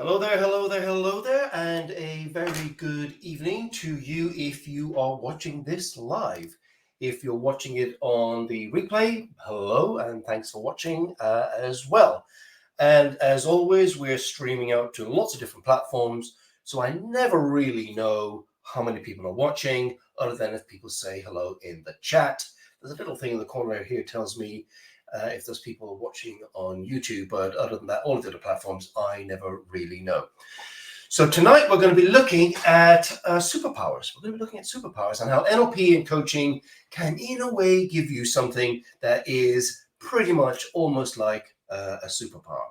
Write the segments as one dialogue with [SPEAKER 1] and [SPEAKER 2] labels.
[SPEAKER 1] Hello there, and a very good evening to you if you are watching this live. If you're watching it on the replay, hello, and thanks for watching as well. And as always, we're streaming out to lots of different platforms, so I never really know how many people are watching, other than if people say hello in the chat. There's a little thing in the corner here tells me if there's people watching on YouTube, but other than that, all of the other platforms, I never really know. So tonight we're going to be looking at superpowers. We're going to be looking at superpowers and how NLP and coaching can, in a way, give you something that is pretty much almost like a superpower,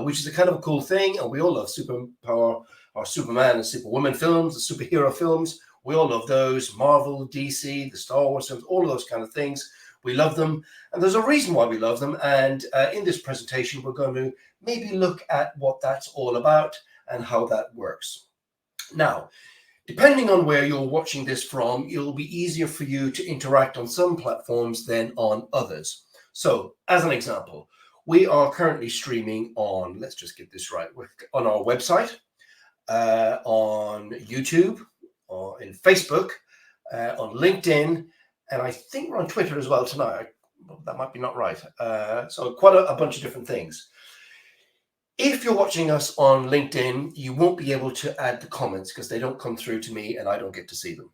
[SPEAKER 1] which is a kind of a cool thing. And we all love superpower or Superman and Superwoman films, the superhero films. We all love those. Marvel, DC, the Star Wars films, all of those kind of things. We love them, and there's a reason why we love them. And in this presentation, we're going to maybe look at what that's all about and how that works. Now, depending on where you're watching this from, it'll be easier for you to interact on some platforms than on others. So, as an example, we are currently streaming on, let's just get this right, on our website, on YouTube, or in Facebook, on LinkedIn, and I think we're on Twitter as well tonight. That might be not right. So quite a bunch of different things. If you're watching us on LinkedIn, you won't be able to add the comments because they don't come through to me and I don't get to see them.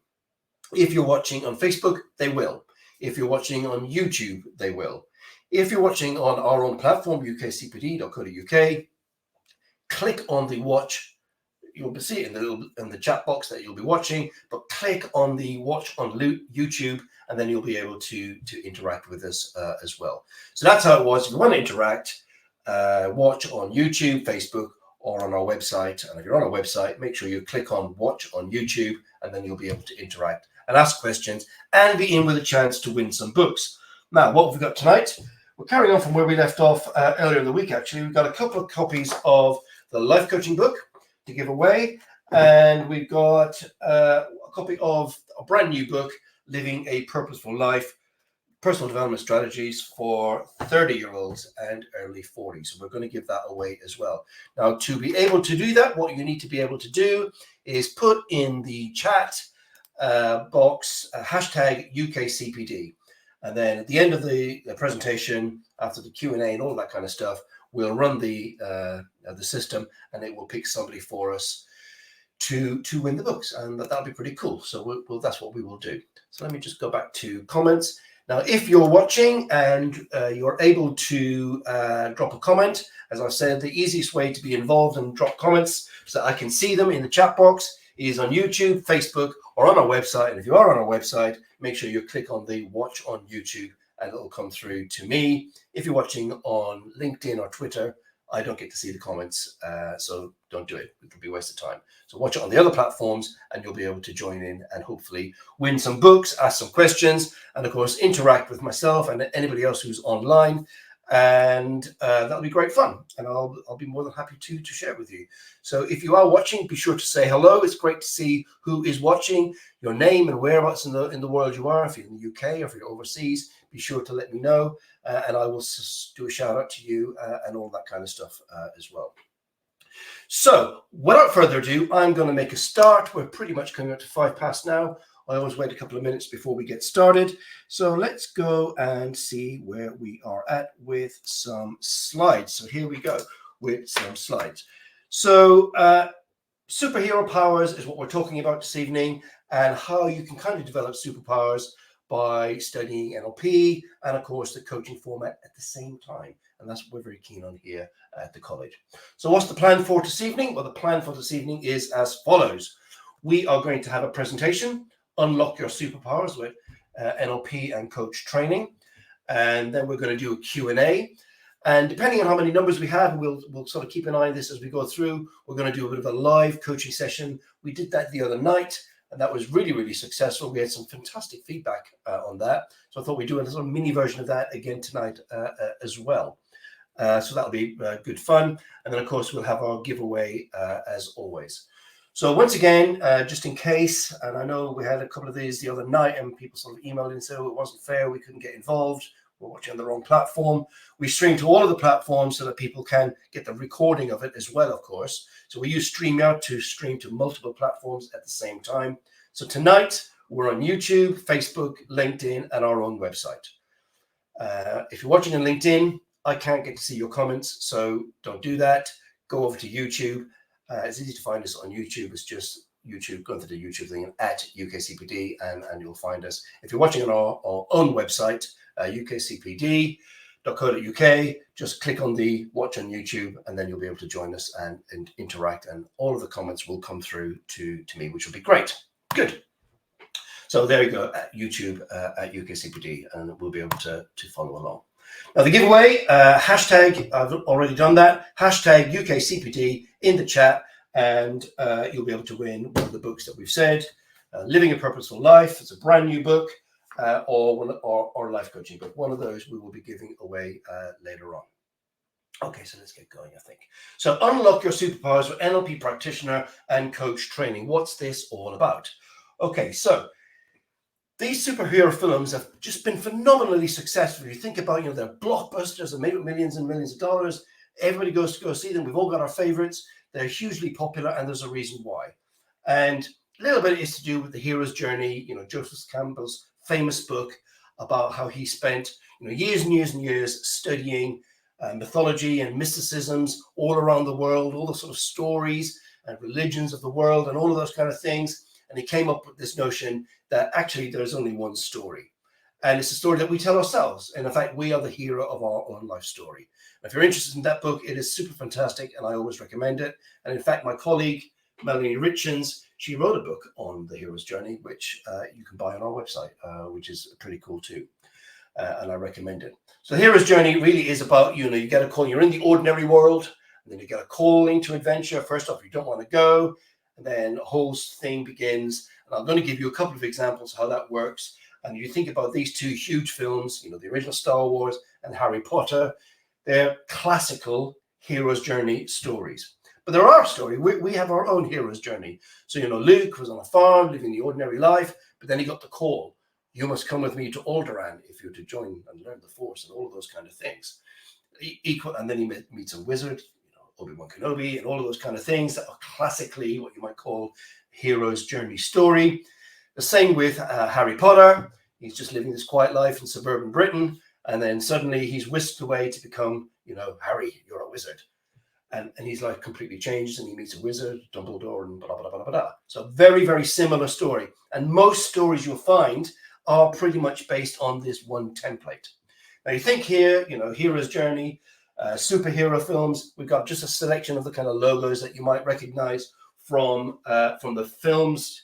[SPEAKER 1] If you're watching on Facebook, they will. If you're watching on YouTube, they will. If you're watching on our own platform, UKCPD.co.uk, click on the watch. You'll see it in the chat box that you'll be watching, but click on the watch on YouTube, and then you'll be able to interact with us as well. So that's how it was. If you want to interact, watch on YouTube, Facebook, or on our website. And if you're on our website, make sure you click on watch on YouTube, and then you'll be able to interact and ask questions and be in with a chance to win some books. Now, what have we got tonight? We're carrying on from where we left off earlier in the week, actually. We've got a couple of copies of the life coaching book to give away, and we've got a copy of a brand new book, Living a Purposeful Life, Personal Development Strategies for 30-year-olds and early 40s. So we're going to give that away as well. Now, to be able to do that, what you need to be able to do is put in the chat box hashtag UKCPD, and then at the end of the presentation, after the Q&A and all that kind of stuff, we'll run the system, and it will pick somebody for us to win the books, and that'll be pretty cool. So that's what we will do. So let me just go back to comments. Now, if you're watching and you're able to drop a comment, as I said, the easiest way to be involved and drop comments so that I can see them in the chat box is on YouTube, Facebook, or on our website. And if you are on our website, make sure you click on the watch on YouTube, and it'll come through to me. If you're watching on LinkedIn or Twitter, I don't get to see the comments, so don't do it. It could be a waste of time. So watch it on the other platforms, and you'll be able to join in and hopefully win some books, ask some questions, and of course interact with myself and anybody else who's online. And that'll be great fun, and I'll be more than happy to share with you. So if you are watching, be sure to say hello. It's great to see who is watching, your name and whereabouts in the world you are. If you're in the UK or if you're overseas, be sure to let me know, and I will do a shout out to you and all that kind of stuff as well. So without further ado, I'm going to make a start. We're pretty much coming up to 5 past now. I always wait a couple of minutes before we get started. So let's go and see where we are at with some slides. So here we go with some slides. So superhero powers is what we're talking about this evening, and how you can kind of develop superpowers by studying NLP and, of course, the coaching format at the same time. And that's what we're very keen on here at the college. So what's the plan for this evening? Well, the plan for this evening is as follows. We are going to have a presentation, Unlock Your Superpowers, with NLP and coach training. And then we're going to do a Q&A. And depending on how many numbers we have, we'll sort of keep an eye on this as we go through. We're going to do a bit of a live coaching session. We did that the other night, and that was really, really successful. We had some fantastic feedback on that. So I thought we'd do a little mini version of that again tonight as well. So that'll be good fun. And then, of course, we'll have our giveaway as always. So once again, just in case, and I know we had a couple of these the other night, and people sort of emailed in and said, oh, it wasn't fair, we couldn't get involved. we're watching on the wrong platform, we stream to all of the platforms so that people can get the recording of it as well, of course. So we use StreamYard to stream to multiple platforms at the same time. So tonight, we're on YouTube, Facebook, LinkedIn, and our own website. If you're watching on LinkedIn, I can't get to see your comments, so don't do that. Go over to YouTube. It's easy to find us on YouTube. It's just YouTube, go into the YouTube thing at UKCPD, and you'll find us. If you're watching on our own website, UKCPD.co.uk, just click on the watch on YouTube, and then you'll be able to join us and interact, and all of the comments will come through to me, which will be great. Good. So there you go, at YouTube at UKCPD, and we'll be able to follow along. Now the giveaway, hashtag, I've already done that, hashtag UKCPD in the chat, and you'll be able to win one of the books that we've said, Living a Purposeful Life. It's a brand new book, or life coaching book. One of those we will be giving away later on. Okay, so let's get going, I think. So unlock your superpowers with NLP practitioner and coach training. What's this all about? Okay, so these superhero films have just been phenomenally successful. You think about, they're blockbusters and made with millions and millions of dollars. Everybody goes to go see them. We've all got our favorites. They're hugely popular, and there's a reason why. And a little bit is to do with the hero's journey. Joseph Campbell's famous book about how he spent, years and years and years studying mythology and mysticisms all around the world, all the sort of stories and religions of the world and all of those kind of things. And he came up with this notion that actually there's only one story. And it's a story that we tell ourselves. And in fact, we are the hero of our own life story. If you're interested in that book, it is super fantastic, and I always recommend it. And in fact, my colleague, Melanie Richens, she wrote a book on the hero's journey, which you can buy on our website, which is pretty cool too. And I recommend it. So the hero's journey really is about, you get a call, you're in the ordinary world, and then you get a calling to adventure. First off, you don't want to go. And then the whole thing begins. And I'm going to give you a couple of examples of how that works. And you think about these two huge films, the original Star Wars and Harry Potter, they're classical hero's journey stories. But they're our story. We have our own hero's journey. So, Luke was on a farm living the ordinary life, but then he got the call. You must come with me to Alderaan if you're to join and learn the Force and all of those kind of things. And then he meets a wizard, Obi-Wan Kenobi, and all of those kind of things that are classically what you might call hero's journey story. The same with Harry Potter. He's just living this quiet life in suburban Britain, and then suddenly he's whisked away to become, Harry, you're a wizard. And his life completely changes, and he meets a wizard, Dumbledore, and blah, blah, blah, blah, blah. So very, very similar story. And most stories you'll find are pretty much based on this one template. Now you think here, hero's journey, superhero films. We've got just a selection of the kind of logos that you might recognize from the films.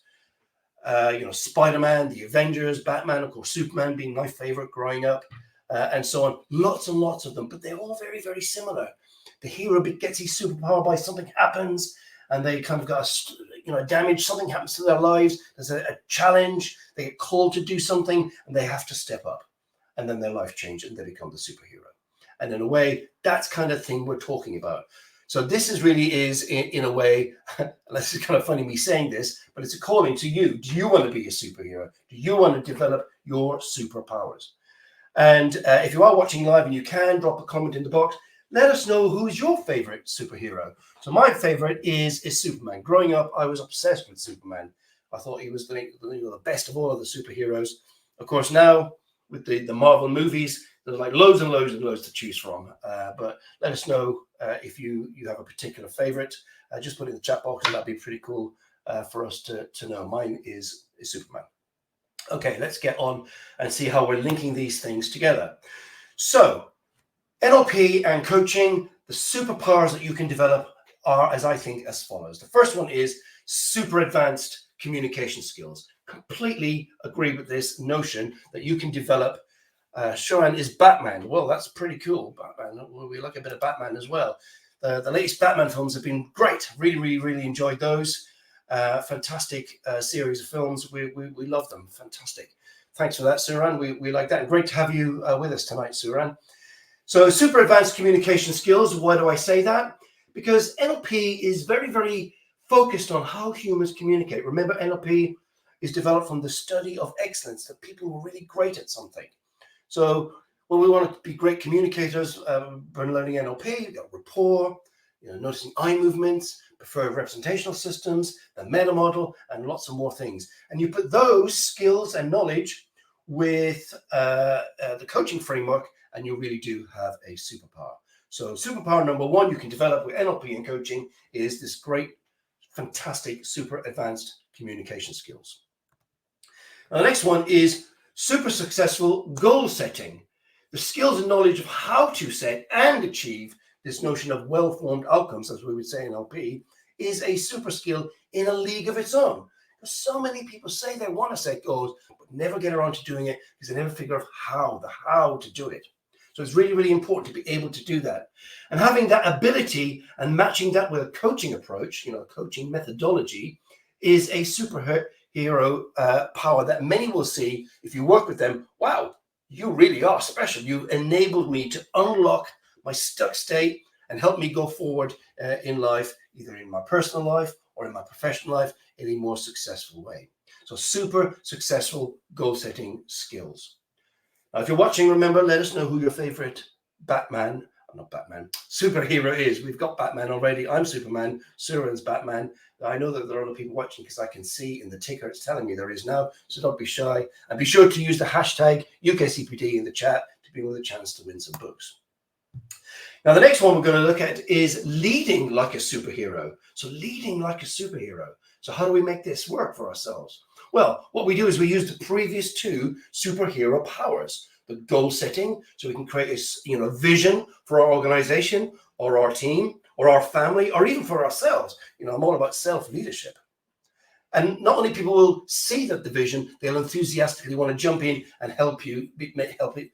[SPEAKER 1] Spider-Man, the Avengers, Batman, of course, Superman being my favorite growing up, and so on. Lots and lots of them, but they're all very, very similar. The hero gets his superpower by something happens, and they kind of got a damage. Something happens to their lives. There's a challenge. They get called to do something, and they have to step up, and then their life changes, and they become the superhero. And in a way, that's kind of thing we're talking about. So this is in a way, and this is kind of funny me saying this, but it's a calling to you. Do you want to be a superhero? Do you want to develop your superpowers? And if you are watching live and you can, drop a comment in the box. Let us know who is your favorite superhero. So my favorite is Superman. Growing up, I was obsessed with Superman. I thought he was the best of all of the superheroes. Of course, now with the Marvel movies, there's like loads and loads and loads to choose from. But let us know if you have a particular favorite. Just put it in the chat box, and that'd be pretty cool for us to know. Mine is Superman. Okay, let's get on and see how we're linking these things together. So NLP and coaching, the superpowers that you can develop are, as I think, as follows. The first one is super advanced communication skills. Completely agree with this notion that you can develop. Sharon is Batman. Well, that's pretty cool. Batman. We like a bit of Batman as well. The latest Batman films have been great. Really, really, really enjoyed those. Fantastic series of films. We love them. Fantastic. Thanks for that, Suran. We like that. Great to have you with us tonight, Suran. So super advanced communication skills. Why do I say that? Because NLP is very, very focused on how humans communicate. Remember, NLP is developed from the study of excellence, that people were really great at something. So Well, we want to be great communicators when learning NLP. You've got rapport, noticing eye movements, preferred representational systems, the meta model, and lots of more things. And you put those skills and knowledge with the coaching framework, and you really do have a superpower. So superpower number one you can develop with NLP and coaching is this great, fantastic, super advanced communication skills. Now, the next one is super successful goal setting. The skills and knowledge of how to set and achieve this notion of well-formed outcomes, as we would say in NLP, is a super skill in a league of its own. So many people say they want to set goals, but never get around to doing it because they never figure out how to do it. So it's really, really important to be able to do that. And having that ability and matching that with a coaching approach, coaching methodology, is a superhero power that many will see if you work with them. Wow, you really are special. You enabled me to unlock my stuck state and help me go forward in life, either in my personal life or in my professional life, in a more successful way. So super successful goal setting skills. Now, if you're watching, remember, let us know who your favorite superhero is. We've got Batman already. I'm Superman. Suren's Batman. I know that there are other people watching because I can see in the ticker it's telling me there is now. So don't be shy. And be sure to use the hashtag UKCPD in the chat to be with a chance to win some books. Now, the next one we're going to look at is leading like a superhero. So leading like a superhero. So how do we make this work for ourselves? Well, what we do is we use the previous two superhero powers, the goal setting, so we can create a vision for our organization or our team or our family or even for ourselves. I'm all about self-leadership. And not only people will see that the vision, they'll enthusiastically want to jump in and help it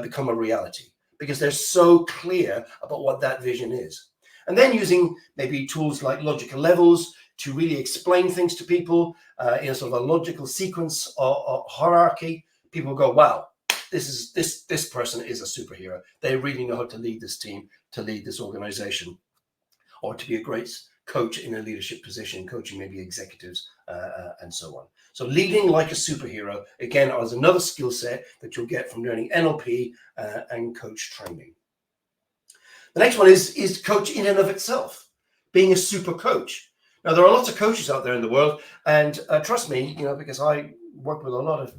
[SPEAKER 1] become a reality, because they're so clear about what that vision is. And then using maybe tools like logical levels to really explain things to people in a sort of a logical sequence or hierarchy, people go, wow, this person is a superhero. They really know how to lead this team, to lead this organization, or to be a great coach in a leadership position, coaching maybe executives and so on. So leading like a superhero, again, is another skill set that you'll get from learning NLP and coach training. The next one is coach in and of itself, being a super coach. Now, there are lots of coaches out there in the world, and trust me, because I work with a lot of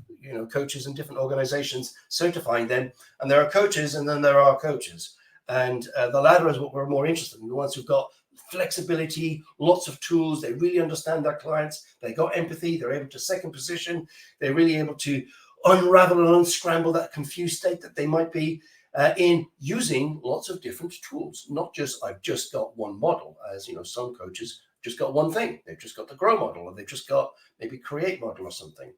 [SPEAKER 1] coaches in different organizations, certifying them, and there are coaches and then there are coaches. And the latter is what we're more interested in, the ones who've got flexibility, lots of tools, they really understand their clients, they got empathy, they're able to second position, they're really able to unravel and unscramble that confused state that they might be in, using lots of different tools, not just I've just got one model, as some coaches just got one thing. They've just got the grow model, or they've just got maybe create model or something.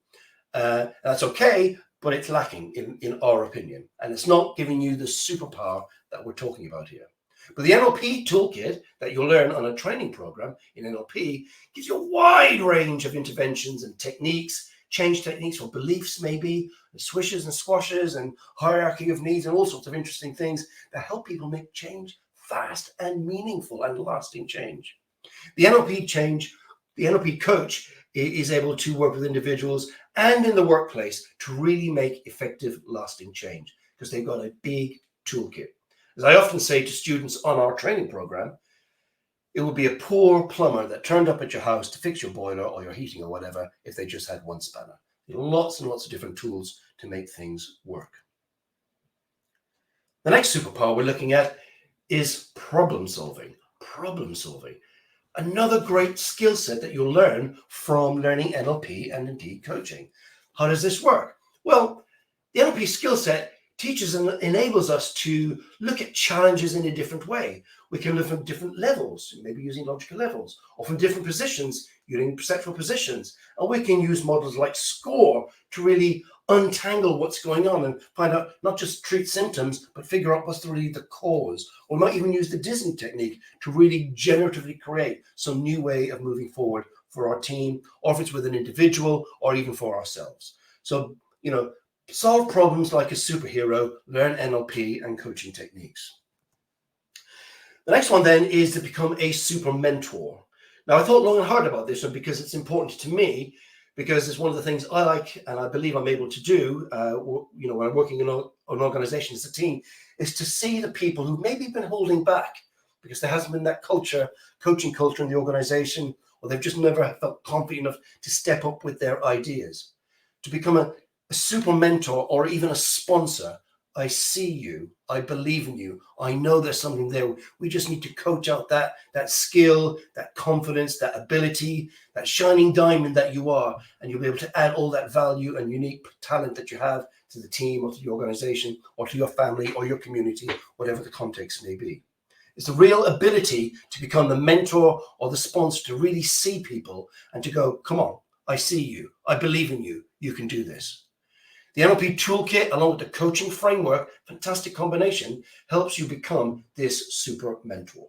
[SPEAKER 1] That's okay, but it's lacking in our opinion, and it's not giving you the superpower that we're talking about here. But the NLP toolkit that you'll learn on a training program in NLP gives you a wide range of interventions and techniques, change techniques for beliefs, maybe swishes and squashes and hierarchy of needs and all sorts of interesting things that help people make change fast and meaningful and lasting change. The NLP coach is able to work with individuals and in the workplace to really make effective, lasting change, because they've got a big toolkit. As I often say to students on our training program, it would be a poor plumber that turned up at your house to fix your boiler or your heating or whatever if they just had one spanner. Lots and lots of different tools to make things work. The next superpower we're looking at is problem solving. Problem solving. Another great skill set that you'll learn from learning NLP and indeed coaching. How does this work? Well, the NLP skill set teaches and enables us to look at challenges in a different way. We can look from different levels, maybe using logical levels, or from different positions, using perceptual positions. And we can use models like SCORE to really untangle what's going on and find out, not just treat symptoms, but figure out what's really the cause. Or we might even use the Disney technique to really generatively create some new way of moving forward for our team, or if it's with an individual, or even for ourselves. So, solve problems like a superhero, learn NLP and coaching techniques. The next one then is to become a super mentor. Now, I thought long and hard about this one because it's important to me, because it's one of the things I like and I believe I'm able to do, when I'm working in an organization as a team, is to see the people who maybe been holding back because there hasn't been that coaching culture in the organization, or they've just never felt confident enough to step up with their ideas, to become a super mentor or even a sponsor. I see you. I believe in you. I know there's something there. We just need to coach out that skill, that confidence, that ability, that shining diamond that you are, and you'll be able to add all that value and unique talent that you have to the team or to the organization or to your family or your community, whatever the context may be. It's the real ability to become the mentor or the sponsor, to really see people and to go, come on, I see you. I believe in you. You can do this. The NLP toolkit, along with the coaching framework, fantastic combination, helps you become this super mentor.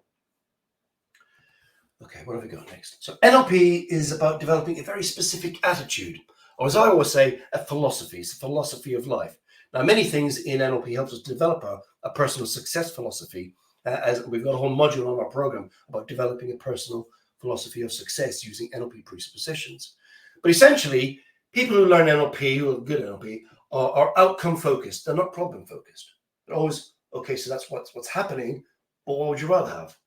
[SPEAKER 1] Okay, what have we got next? So NLP is about developing a very specific attitude, or as I always say, a philosophy. It's a philosophy of life. Now, many things in NLP helps us develop a personal success philosophy, as we've got a whole module on our program about developing a personal philosophy of success using NLP presuppositions. But essentially, people who learn NLP, who are good at NLP, are outcome focused. They're not problem focused. They're always, okay, so that's what's happening, but what would you rather have?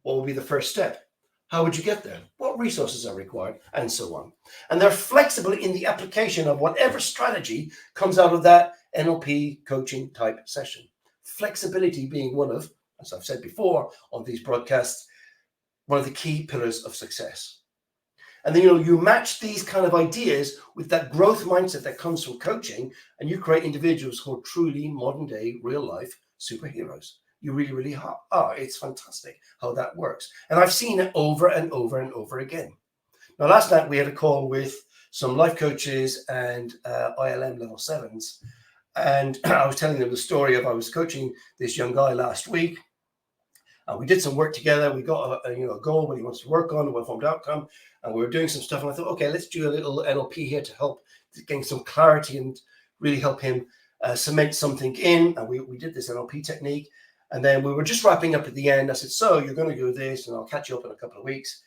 [SPEAKER 1] What would be the first step? How would you get there? What resources are required? And so on. And they're flexible in the application of whatever strategy comes out of that NLP coaching type session. Flexibility being one of, as I've said before on these broadcasts, one of the key pillars of success. And then, you match these kind of ideas with that growth mindset that comes from coaching, and you create individuals who are truly modern day, real life superheroes. You really, really are. It's fantastic how that works. And I've seen it over and over and over again. Now, last night we had a call with some life coaches and ILM level 7s. And I was telling them the story of I was coaching this young guy last week. We did some work together. We got a goal, what he wants to work on, a well-formed outcome, and we were doing some stuff. And I thought, okay, let's do a little NLP here to help gain some clarity and really help him cement something in. And we did this NLP technique, and then we were just wrapping up at the end. I said, so you're going to do this, and I'll catch you up in a couple of weeks.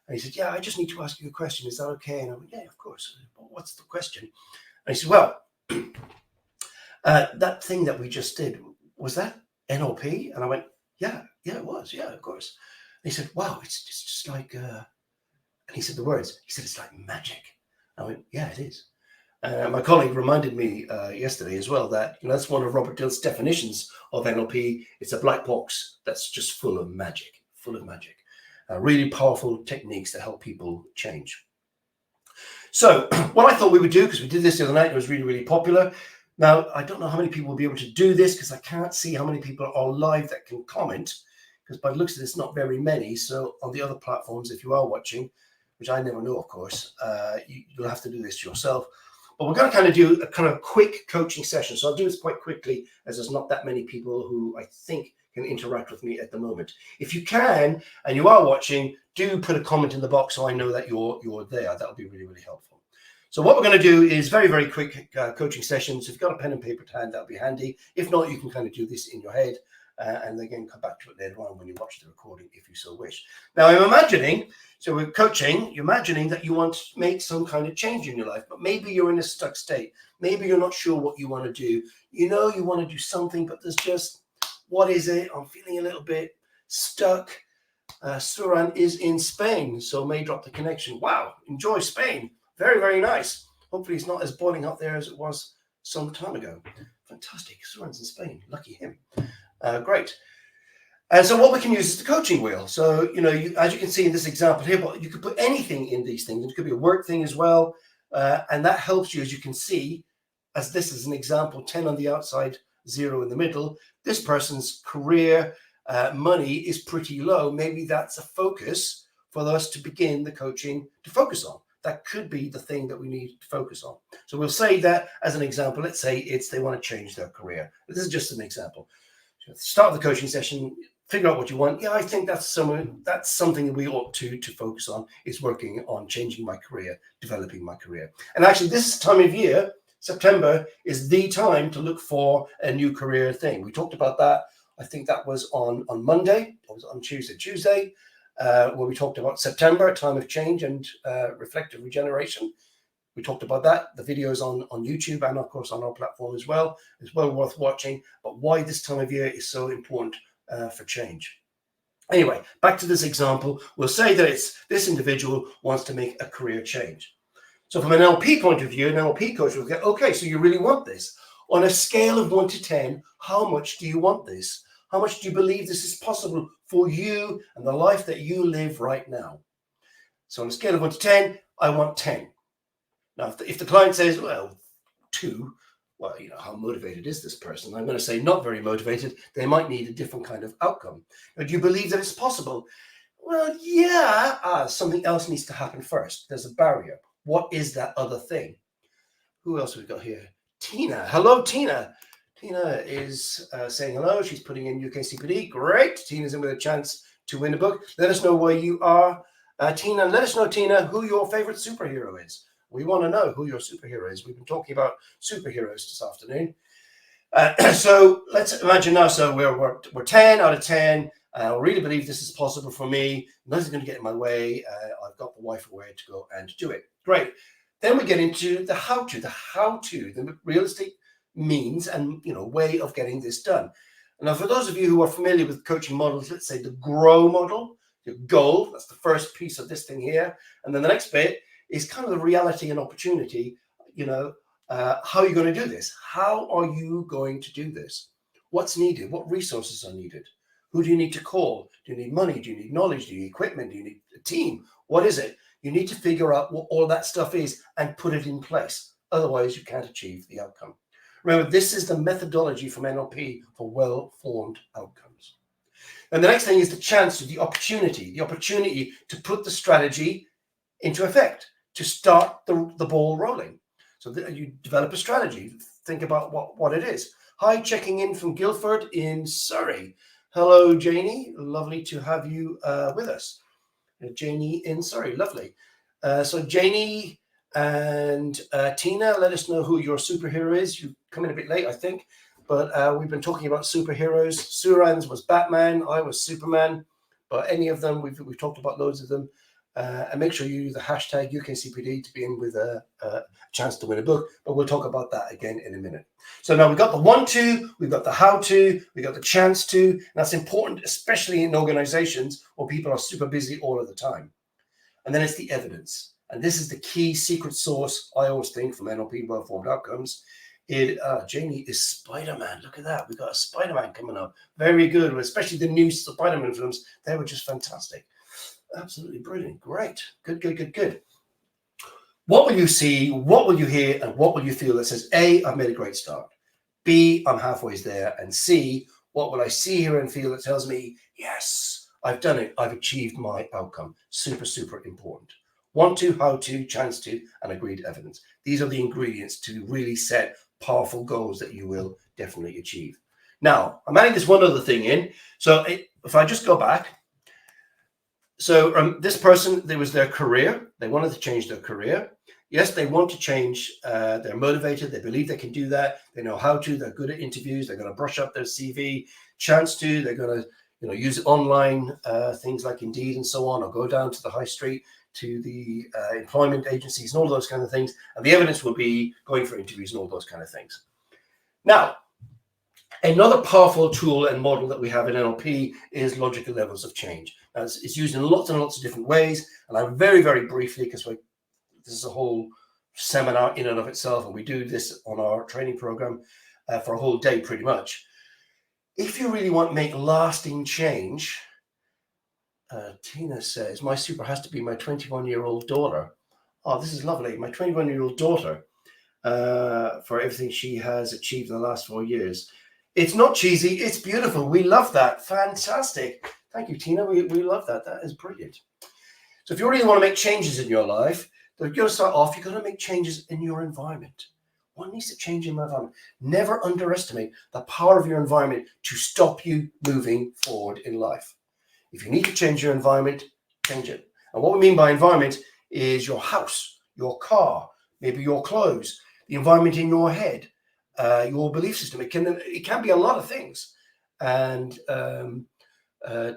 [SPEAKER 1] And he said, yeah, I just need to ask you a question. Is that okay? And I went, yeah, of course. Well, what's the question? And he said, well, that thing that we just did, was that NLP? And I went, yeah, it was. Yeah, of course. And he said, wow, it's just like, and he said the words, he said, it's like magic. I went, yeah, it is. My colleague reminded me yesterday as well that, that's one of Robert Dill's definitions of NLP. It's a black box that's just full of magic. Really powerful techniques that help people change. So what I thought we would do, because we did this the other night, it was really, really popular. Now, I don't know how many people will be able to do this because I can't see how many people are live that can comment, because by the looks of this, not very many. So on the other platforms, if you are watching, which I never know, of course, you'll have to do this yourself. But we're going to kind of do a kind of quick coaching session. So I'll do this quite quickly, as there's not that many people who I think can interact with me at the moment. If you can, and you are watching, do put a comment in the box so I know that you're there. That'll be really, really helpful. So what we're going to do is very, very quick coaching sessions. If you've got a pen and paper to hand, that'll be handy. If not, you can kind of do this in your head and again, come back to it later on when you watch the recording, if you so wish. Now, I'm imagining, so we're coaching, you're imagining that you want to make some kind of change in your life, but maybe you're in a stuck state. Maybe you're not sure what you want to do. You want to do something, but there's just, what is it? I'm feeling a little bit stuck. Suran is in Spain, so may drop the connection. Wow, enjoy Spain. Very, very nice. Hopefully it's not as boiling up there as it was some time ago. Fantastic. Suran's in Spain. Lucky him. Great. And so what we can use is the coaching wheel. So, as you can see in this example here, but you could put anything in these things. It could be a work thing as well. And that helps you, as you can see, as this is an example, 10 on the outside, 0 in the middle. This person's career money is pretty low. Maybe that's a focus for us to begin the coaching to focus on. That could be the thing that we need to focus on. So we'll say that as an example. Let's say they want to change their career. This is just an example. So at the start of the coaching session, figure out what you want. Yeah, I think that's something that we ought to focus on, is working on changing my career, developing my career. And actually, this time of year, September, is the time to look for a new career thing. We talked about that. I think that was on Monday, or was it on Tuesday, where we talked about September, a time of change and reflective regeneration. We talked about that. The videos on YouTube and of course on our platform as well. It's well worth watching. But why this time of year is so important for change. Anyway, back to this example. We'll say that it's this individual wants to make a career change. So from an NLP point of view, an NLP coach will go, okay, so you really want this. On a scale of 1 to 10, how much do you want this? How much do you believe this is possible for you and the life that you live right now? So on a scale of 1 to 10, I want 10. Now, if the client says, well, 2, well, you know, how motivated is this person? I'm going to say not very motivated. They might need a different kind of outcome. Now, do you believe that it's possible? Well, yeah, something else needs to happen first. There's a barrier. What is that other thing? Who else have we got here? Tina. Hello, Tina. Tina is saying hello. She's putting in UKCPD. Great. Tina's in with a chance to win a book. Let us know where you are. Tina, let us know, Tina, who your favorite superhero is. We want to know who your superhero is. We've been talking about superheroes this afternoon. So let's imagine now, so we're 10 out of 10. I really believe this is possible for me. Nothing's going to get in my way. I've got the wife away to go and do it. Great. Then we get into the how-to, the realistic means and, you know, way of getting this done. Now, for those of you who are familiar with coaching models, let's say the GROW model, your goal, that's the first piece of this thing here. And then the next bit is kind of the reality and opportunity, you know, how are you going to do this? How are you going to do this? What's needed? What resources are needed? Who do you need to call? Do you need money? Do you need knowledge? Do you need equipment? Do you need a team? What is it? You need to figure out what all that stuff is and put it in place. Otherwise, you can't achieve the outcome. Remember, this is the methodology from NLP for well-formed outcomes. And the next thing is the chance, the opportunity to put the strategy into effect, to start the ball rolling. So you develop a strategy. Think about what it is. Hi, checking in from Guildford in Surrey. Hello, Janie. Lovely to have you with us. Janie in Surrey. Lovely. So Janie and Tina, let us know who your superhero is. You come in a bit late, I think, but we've been talking about superheroes. Suran's was Batman. I was Superman. But any of them, we've talked about loads of them. And make sure you use the hashtag UKCPD to be in with a chance to win a book. But we'll talk about that again in a minute. So now we've got the want to, we've got the how to, we've got the chance to. And that's important, especially in organizations where people are super busy all of the time. And then it's the evidence. And this is the key secret sauce, I always think, from NLP Well-Formed Outcomes. Jamie is Spider-Man. Look at that. We've got a Spider-Man coming up. Very good. Especially the new Spider-Man films. They were just fantastic. Absolutely brilliant. Great. Good. What will you see? What will you hear? And what will you feel that says, A, I've made a great start. B, I'm halfway there. And C, what will I see, hear, and feel that tells me, yes, I've done it. I've achieved my outcome. Super important. Want to, how to, chance to, and agreed evidence. These are the ingredients to really set powerful goals that you will definitely achieve. Now, I'm adding this one other thing in. So if I just go back, so this person, there was their career. They wanted to change their career. Yes, they want to change. They're motivated. They believe they can do that. They know how to. They're good at interviews. They're going to brush up their CV. Chance to. They're going to, use online things like Indeed and so on, or go down to the high street to the employment agencies and all those kind of things. And the evidence will be going for interviews and all those kind of things. Now, another powerful tool and model that we have in NLP is logical levels of change. Now, it's used in lots and lots of different ways. And I'm very briefly, because this is a whole seminar in and of itself, and we do this on our training program for a whole day pretty much. If you really want to make lasting change, Tina says, my super has to be my 21-year-old daughter. Oh, this is lovely. My 21-year-old daughter, for everything she has achieved in the last 4 years. It's not cheesy. It's beautiful. We love that. Fantastic. Thank you, Tina. We love that. That is brilliant. So if you really want to make changes in your life, you've got to start off, you've got to make changes in your environment. What needs to change in my environment? Never underestimate the power of your environment to stop you moving forward in life. If you need to change your environment, change it. And what we mean by environment is your house, your car, maybe your clothes, the environment in your head, your belief system. It can be a lot of things. And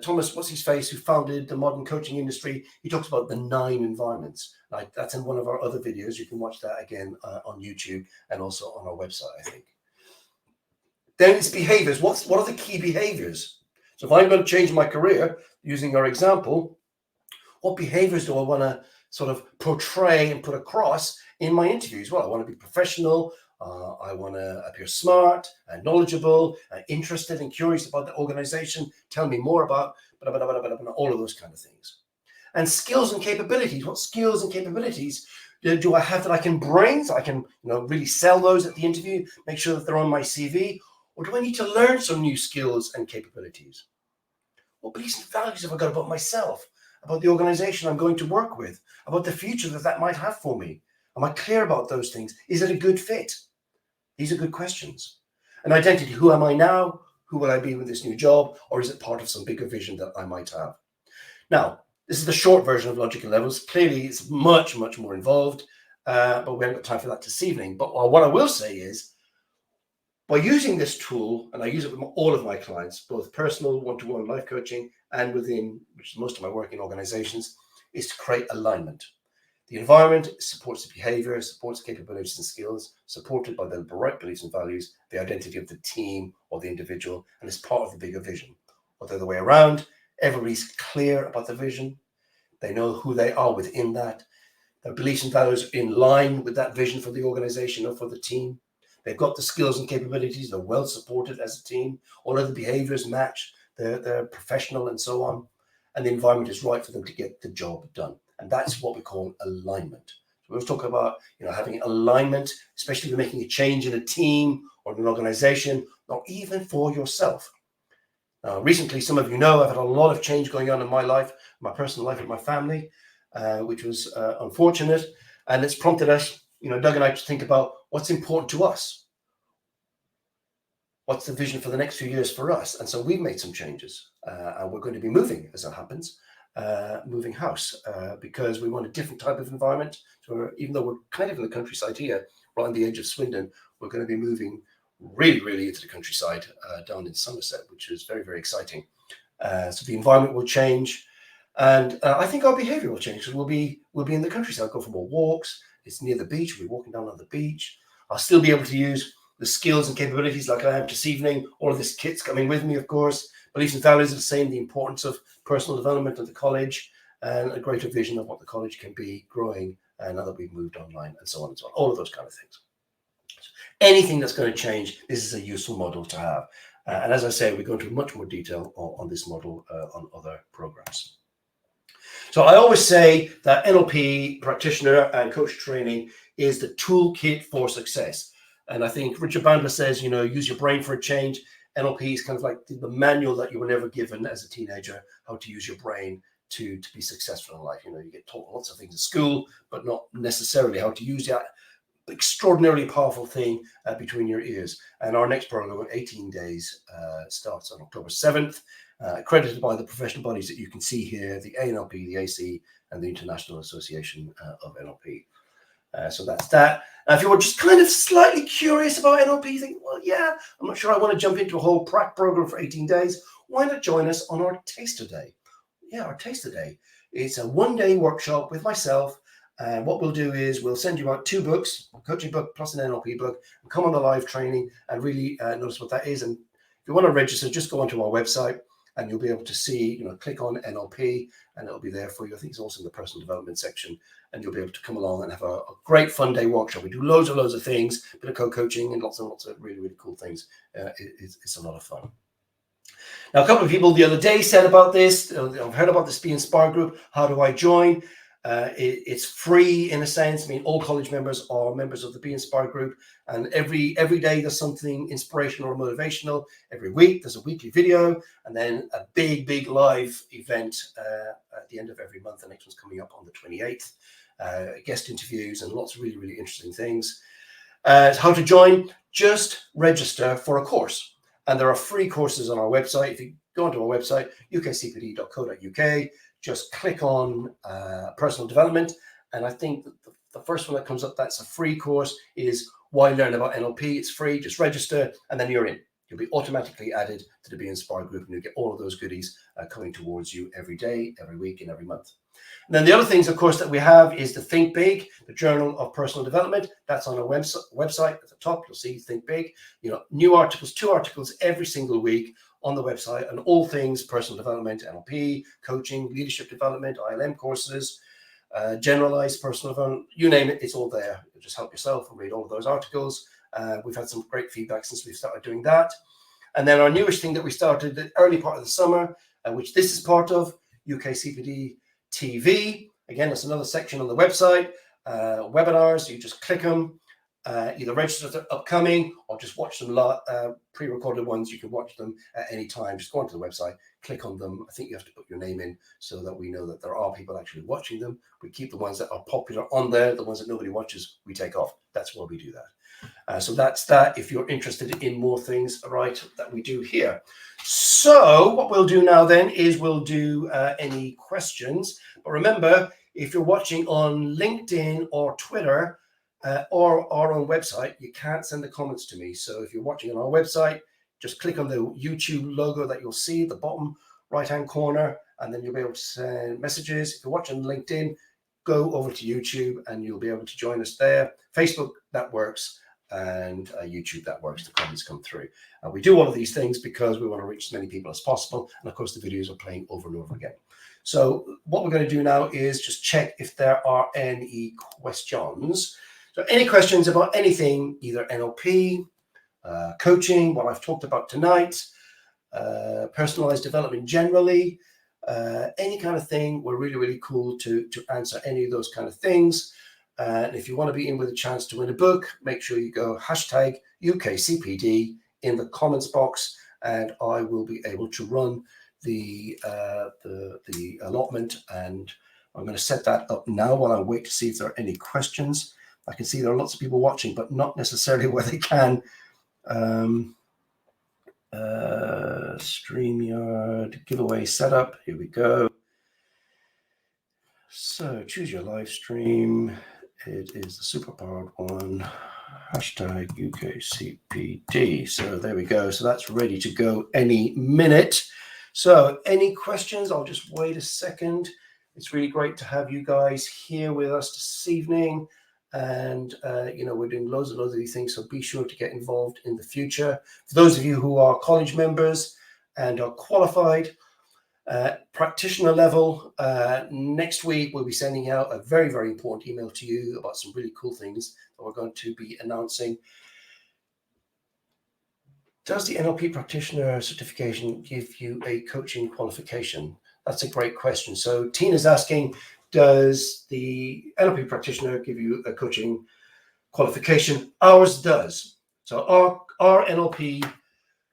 [SPEAKER 1] Thomas, what's his face, who founded the modern coaching industry, he talks about the 9 environments. Like, that's in one of our other videos. You can watch that again on YouTube and also on our website, I think. Then it's behaviors. What are the key behaviors? So if I'm going to change my career, using our example, what behaviors do I want to sort of portray and put across in my interviews? Well, I want to be professional. I want to appear smart and knowledgeable and interested and curious about the organization. Tell me more about all of those kind of things. And skills and capabilities. What skills and capabilities do I have that I can bring? So I can, really sell those at the interview, make sure that they're on my CV. Or do I need to learn some new skills and capabilities? What beliefs and values have I got about myself, about the organization I'm going to work with, about the future that might have for me? Am I clear about those things? Is it a good fit? These are good questions. And identity, who am I now? Who will I be with this new job? Or is it part of some bigger vision that I might have? Now, this is the short version of logical levels. Clearly, it's much, much more involved, but we haven't got time for that this evening. But what I will say is, by using this tool, and I use it with all of my clients, both personal, one-to-one life coaching, and within, which is most of my work in organizations, is to create alignment. The environment supports the behavior, supports capabilities and skills, supported by the right beliefs and values, the identity of the team or the individual, and is part of the bigger vision. Or the other way around, everybody's clear about the vision. They know who they are within that. Their beliefs and values are in line with that vision for the organization or for the team. They've got the skills and capabilities. They're well supported as a team. All of the behaviors match. They're professional and so on. And the environment is right for them to get the job done. And that's what we call alignment. So we're talking about, having alignment, especially if you're making a change in a team or in an organization, or even for yourself. Recently, some of you know, I've had a lot of change going on in my life, my personal life with my family, which was unfortunate. And it's prompted us, Doug and I, to think about what's important to us. What's the vision for the next few years for us? And so we've made some changes. And we're going to be moving, as it happens, moving house, because we want a different type of environment. So even though we're kind of in the countryside here, right on the edge of Swindon, we're going to be moving really, really into the countryside down in Somerset, which is very, very exciting. So the environment will change. And I think our behavior will change, because we'll be in the countryside. I'll go for more walks. It's near the beach. We'll be walking down on the beach. I'll still be able to use the skills and capabilities like I have this evening. All of this kit's coming with me, of course. Beliefs and values are the same. The importance of personal development at the college, and a greater vision of what the college can be growing now that we've moved online, and so on and so on. All of those kind of things. So anything that's going to change, this is a useful model to have. And as I say, we go into much more detail on this model on other programs. So I always say that NLP practitioner and coach training is the toolkit for success. And I think Richard Bandler says, use your brain for a change. NLP is kind of like the manual that you were never given as a teenager, how to use your brain to be successful in life. You get taught lots of things in school, but not necessarily how to use that extraordinarily powerful thing between your ears. And our next program, 18 days, starts on October 7th, accredited by the professional bodies that you can see here, the ANLP, the AC, and the International Association of NLP. So that's that. Now, if you were just kind of slightly curious about NLP, you think, well, yeah, I'm not sure I want to jump into a whole prac program for 18 days. Why not join us on our Taster Day? Yeah, our Taster Day. It's a one-day workshop with myself. And what we'll do is we'll send you out 2 books, a coaching book plus an NLP book, and come on the live training and really notice what that is. And if you want to register, just go onto our website and you'll be able to see, click on NLP and it'll be there for you. I think it's also in the personal development section, and you'll be able to come along and have a great fun day workshop. We do loads of things, a bit of co-coaching and lots of really, really cool things. It's a lot of fun. Now, a couple of people the other day said about this, I've heard about this Be Inspired group. How do I join? It's free in a sense. All college members are members of the Be Inspired group, and every day there's something inspirational or motivational. Every week there's a weekly video, and then a big live event at the end of every month. The next one's coming up on the 28th. Guest interviews and lots of really, really interesting things. How to join? Just register for a course, and there are free courses on our website. If you go onto our website, UKCPD.co.uk, just click on personal development. And I think that the first one that comes up, that's a free course, is Why Learn About NLP. It's free, just register, and then you're in. You'll be automatically added to the Be Inspired group, and you get all of those goodies coming towards you every day, every week, and every month. And then the other things, of course, that we have is the Think Big, the Journal of Personal Development. That's on our website. At the top, you'll see Think Big. New articles, 2 articles every single week on the website, and all things personal development, NLP, coaching, leadership development, ILM courses, generalized personal development, you name it, it's all there. You just help yourself and read all of those articles. We've had some great feedback since we started doing that. And then our newest thing that we started the early part of the summer, which this is part of, UKCPD-TV. Again, that's another section on the website. Webinars, you just click them, either register for upcoming or just watch them pre-recorded ones. You can watch them at any time. Just go onto the website, click on them. I think you have to put your name in so that we know that there are people actually watching them. We keep the ones that are popular on there. The ones that nobody watches, we take off. That's why we do that. So that's that, if you're interested in more things, right, that we do here. So what we'll do now then is we'll do any questions. But remember, if you're watching on LinkedIn or Twitter or our own website, you can't send the comments to me. So if you're watching on our website, just click on the YouTube logo that you'll see at the bottom right-hand corner, and then you'll be able to send messages. If you're watching LinkedIn, go over to YouTube and you'll be able to join us there. Facebook, that works. And YouTube, that works. The comments come through. We do all of these things because we want to reach as many people as possible. And of course, the videos are playing over and over again. So what we're going to do now is just check if there are any questions. So any questions about anything, either NLP, coaching, what I've talked about tonight, personalized development generally, any kind of thing, we're really, really cool to answer any of those kind of things. And if you want to be in with a chance to win a book, make sure you go hashtag UKCPD in the comments box, and I will be able to run the allotment. And I'm going to set that up now while I wait to see if there are any questions. I can see there are lots of people watching, but not necessarily where they can. StreamYard giveaway setup. Here we go. So choose your live stream. It is the Superpowered one. Hashtag UKCPD. So there we go. So that's ready to go any minute. So any questions? I'll just wait a second. It's really great to have you guys here with us this evening. And, we're doing loads of these things. So be sure to get involved in the future. For those of you who are college members and are qualified, practitioner level, next week we'll be sending out a very, very important email to you about some really cool things that we're going to be announcing. Does the NLP Practitioner certification give you a coaching qualification? That's a great question. So Tina's asking, does the NLP Practitioner give you a coaching qualification? Ours does. So our NLP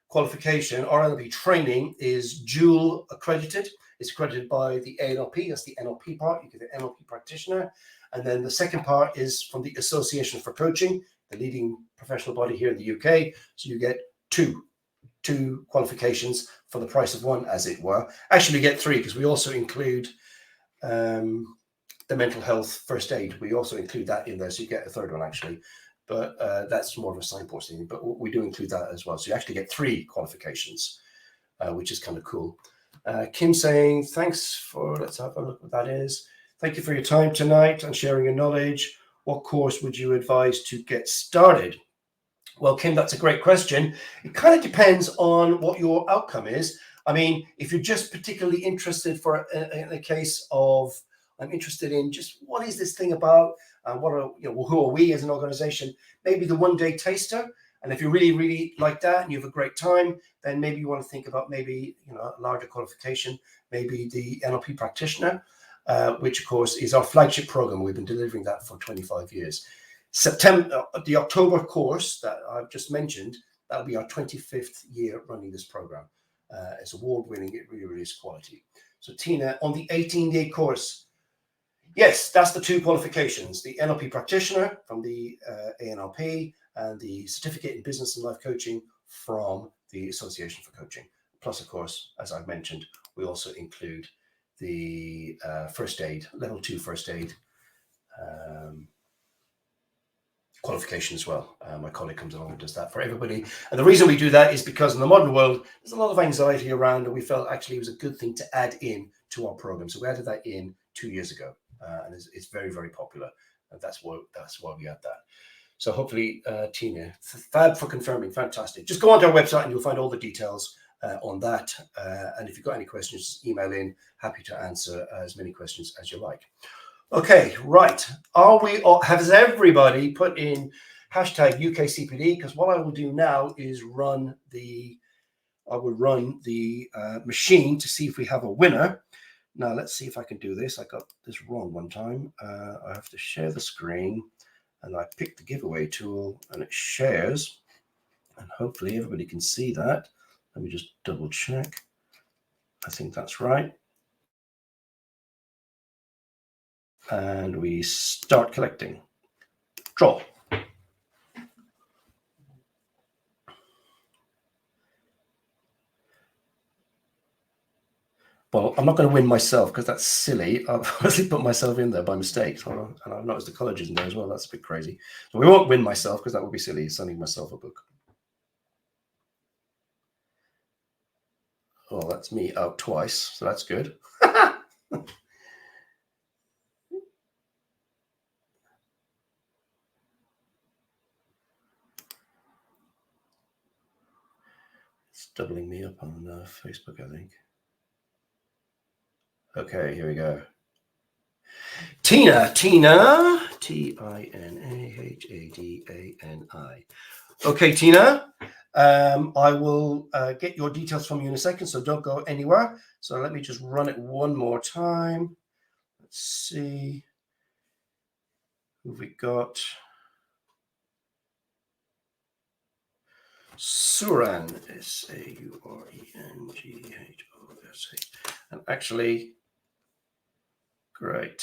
[SPEAKER 1] qualification, our NLP training is dual accredited. It's accredited by the ANLP. That's the NLP part. You get the NLP Practitioner. And then the second part is from the Association for Coaching, the leading professional body here in the UK. So you get two qualifications for the price of one, as it were. Actually, we get 3 because we also include the mental health first aid. We also include that in there. So you get a 3rd one, actually. But that's more of a signpost thing. But we do include that as well. So you actually get 3 qualifications, which is kind of cool. Kim saying, thanks for, let's have a look what that is. Thank you for your time tonight and sharing your knowledge. What course would you advise to get started? Well, Kim, that's a great question. It kind of depends on what your outcome is. I mean, if you're just particularly interested in a case of, I'm interested in just what is this thing about? Who are we as an organization? Maybe the one-day taster. And if you really, really like that and you have a great time, then maybe you want to think about maybe a larger qualification, maybe the NLP Practitioner, which of course is our flagship program. We've been delivering that for 25 years. The October course that I've just mentioned, that'll be our 25th year running this program. It's award-winning. It really, really is quality. So Tina, on the 18-day course, yes, that's the 2 qualifications, the NLP Practitioner from the ANLP and the Certificate in Business and Life Coaching from the Association for Coaching. Plus, of course, as I've mentioned, we also include the first aid, level 2 first aid qualification as well. My colleague comes along and does that for everybody. And the reason we do that is because in the modern world, there's a lot of anxiety around, and we felt actually it was a good thing to add in to our program. So we added that in 2 years ago, and it's very, very popular. And that's why we add that. So hopefully, Tina, fab for confirming, fantastic. Just go onto our website and you'll find all the details on that. And if you've got any questions, just email in. Happy to answer as many questions as you like. Okay, right. Has everybody put in hashtag UKCPD? Because what I will do now is run the machine to see if we have a winner. Now, let's see if I can do this. I got this wrong one time. I have to share the screen, and I pick the giveaway tool, and it shares. And hopefully everybody can see that. Let me just double check. I think that's right. And we start collecting. Draw. Well, I'm not going to win myself because that's silly. I've obviously put myself in there by mistake. And I've noticed the college is in there as well. That's a bit crazy. So we won't win myself because that would be silly, sending myself a book. Oh, that's me out twice. So that's good. It's doubling me up on Facebook, I think. Okay, here we go. Tina, Tinahadani. Okay, Tina, I will get your details from you in a second, so don't go anywhere. So let me just run it one more time. Let's see who we got. Suran, Saurenghosa. And actually, great.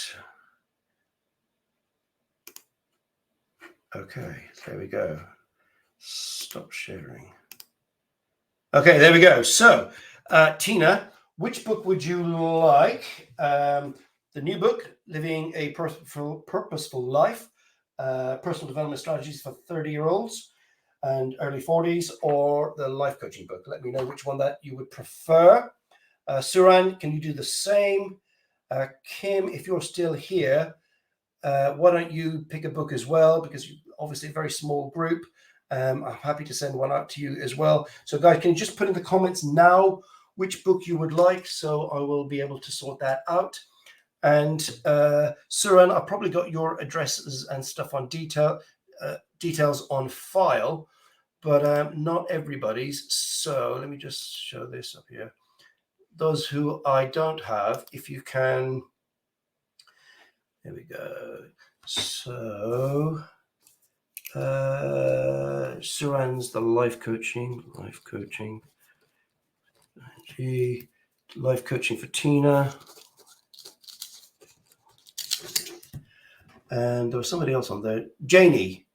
[SPEAKER 1] Okay, there we go. Stop sharing. Okay, there we go. So, Tina, which book would you like? The new book, Living a Purposeful Life, Personal Development Strategies for 30-year-olds and early 40s, or the life coaching book? Let me know which one that you would prefer. Suran, can you do the same? Kim, if you're still here, why don't you pick a book as well? Because you're obviously a very small group. I'm happy to send one out to you as well. So guys, can you just put in the comments now which book you would like, so I will be able to sort that out. And Suran, I've probably got your addresses and stuff on details on file, but not everybody's. So let me just show this up here. Those who I don't have, if you can, there we go. So Suran's the life coaching, life coaching for Tina. And there was somebody else on there. Janie,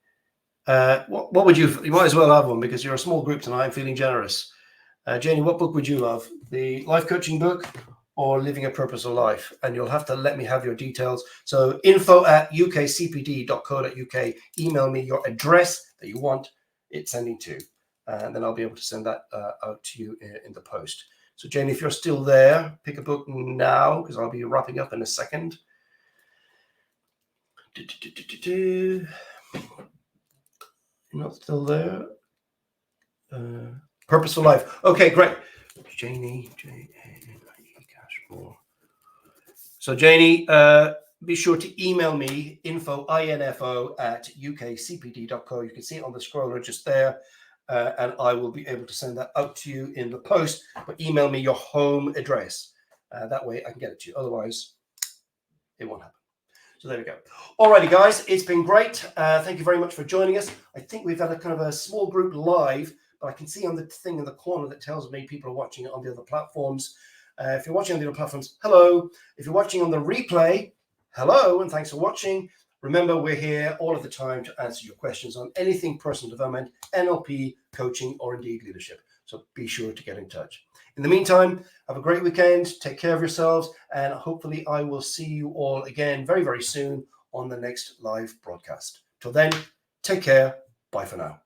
[SPEAKER 1] what would you might as well have one because you're a small group tonight. I'm feeling generous. Janie, what book would you love? The life coaching book or Living a Purposeful Life? And you'll have to let me have your details. So info@ukcpd.co.uk. Email me your address that you want it sending to. And then I'll be able to send that out to you in the post. So Janie, if you're still there, pick a book now because I'll be wrapping up in a second. You're not still there? Purposeful Life. Okay, great. Janie, Cashmore. So Janie, be sure to email me, info@ukcpd.co. You can see it on the scroller just there, and I will be able to send that out to you in the post. But email me your home address. That way I can get it to you. Otherwise, it won't happen. So there we go. Alrighty, guys, it's been great. Thank you very much for joining us. I think we've had a kind of a small group live, but I can see on the thing in the corner that tells me people are watching it on the other platforms. If you're watching on the other platforms, hello. If you're watching on the replay, hello, and thanks for watching. Remember, we're here all of the time to answer your questions on anything personal development, NLP, coaching, or indeed leadership. So be sure to get in touch. In the meantime, have a great weekend. Take care of yourselves. And hopefully I will see you all again very, very soon on the next live broadcast. Till then, Take care. Bye for now.